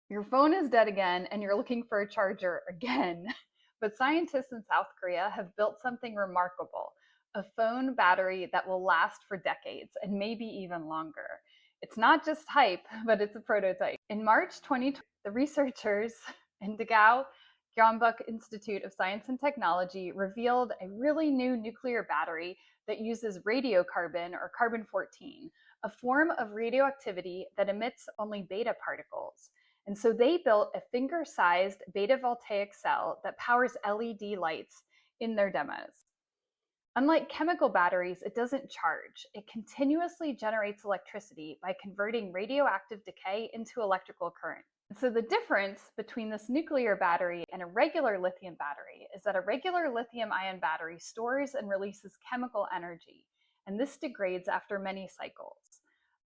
Your phone is dead again and you're looking for a charger again. But scientists in South Korea have built something remarkable, a phone battery that will last for decades and maybe even longer. It's not just hype, but it's a prototype. In March 2020, the researchers in Degao Gyeongbuk Institute of Science and Technology revealed a really new nuclear battery that uses radiocarbon or carbon 14, a form of radioactivity that emits only beta particles. And so they built a finger-sized betavoltaic cell that powers LED lights in their demos. Unlike chemical batteries, it doesn't charge. It continuously generates electricity by converting radioactive decay into electrical current. And so the difference between this nuclear battery and a regular lithium battery is that a regular lithium-ion battery stores and releases chemical energy, and this degrades after many cycles.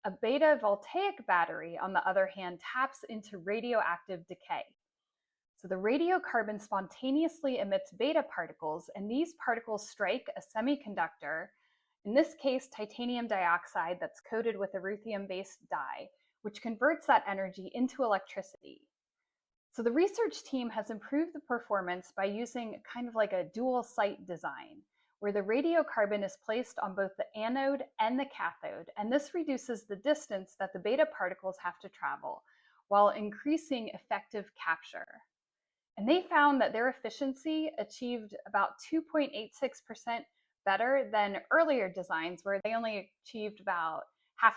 A beta-voltaic battery, on the other hand, taps into radioactive decay. So the radiocarbon spontaneously emits beta particles, and these particles strike a semiconductor, in this case titanium dioxide that's coated with a ruthenium-based dye, which converts that energy into electricity. So the research team has improved the performance by using kind of like a dual site design, where the radiocarbon is placed on both the anode and the cathode, and this reduces the distance that the beta particles have to travel, while increasing effective capture. And they found that their efficiency achieved about 2.86% better than earlier designs, where they only achieved about 0.5%.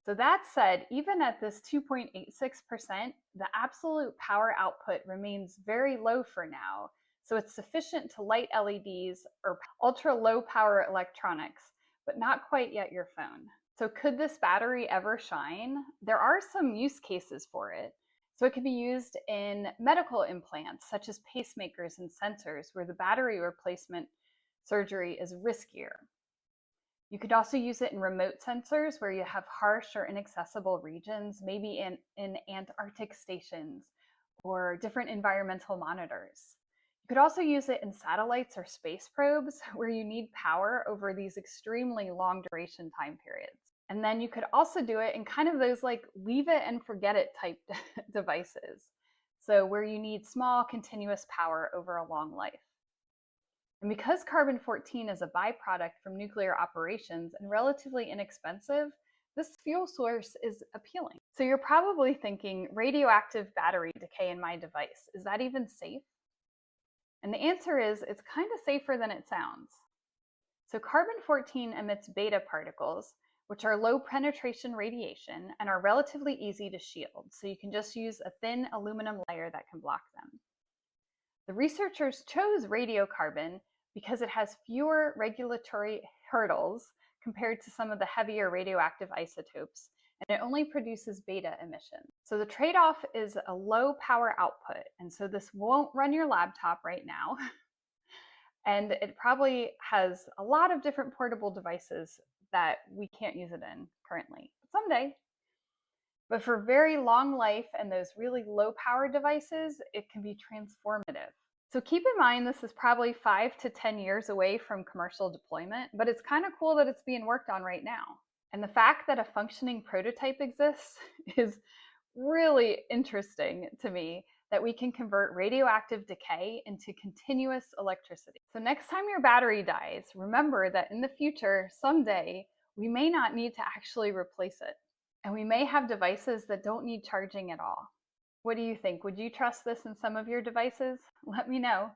So that said, even at this 2.86%, the absolute power output remains very low for now. So it's sufficient to light LEDs or ultra low power electronics, but not quite yet your phone. So could this battery ever shine? There are some use cases for it. So it can be used in medical implants, such as pacemakers and sensors, where the battery replacement surgery is riskier. You could also use it in remote sensors where you have harsh or inaccessible regions, maybe in Antarctic stations or different environmental monitors. You could also use it in satellites or space probes where you need power over these extremely long duration time periods. And then you could also do it in kind of those like leave it and forget it type devices. So where you need small continuous power over a long life. And because carbon-14 is a byproduct from nuclear operations and relatively inexpensive, this fuel source is appealing. So you're probably thinking, radioactive battery decay in my device, is that even safe? And the answer is, it's kind of safer than it sounds. So carbon-14 emits beta particles, which are low penetration radiation and are relatively easy to shield. So you can just use a thin aluminum layer that can block them. The researchers chose radiocarbon because it has fewer regulatory hurdles compared to some of the heavier radioactive isotopes, and it only produces beta emission. So the trade-off is a low power output, and so this won't run your laptop right now. And it probably has a lot of different portable devices that we can't use it in currently, but someday. But for very long life and those really low power devices, it can be transformative. So keep in mind, this is probably 5 to 10 years away from commercial deployment, but it's kind of cool that it's being worked on right now. And the fact that a functioning prototype exists is really interesting to me, that we can convert radioactive decay into continuous electricity. So next time your battery dies, remember that in the future, someday, we may not need to actually replace it. And we may have devices that don't need charging at all. What do you think? Would you trust this in some of your devices? Let me know.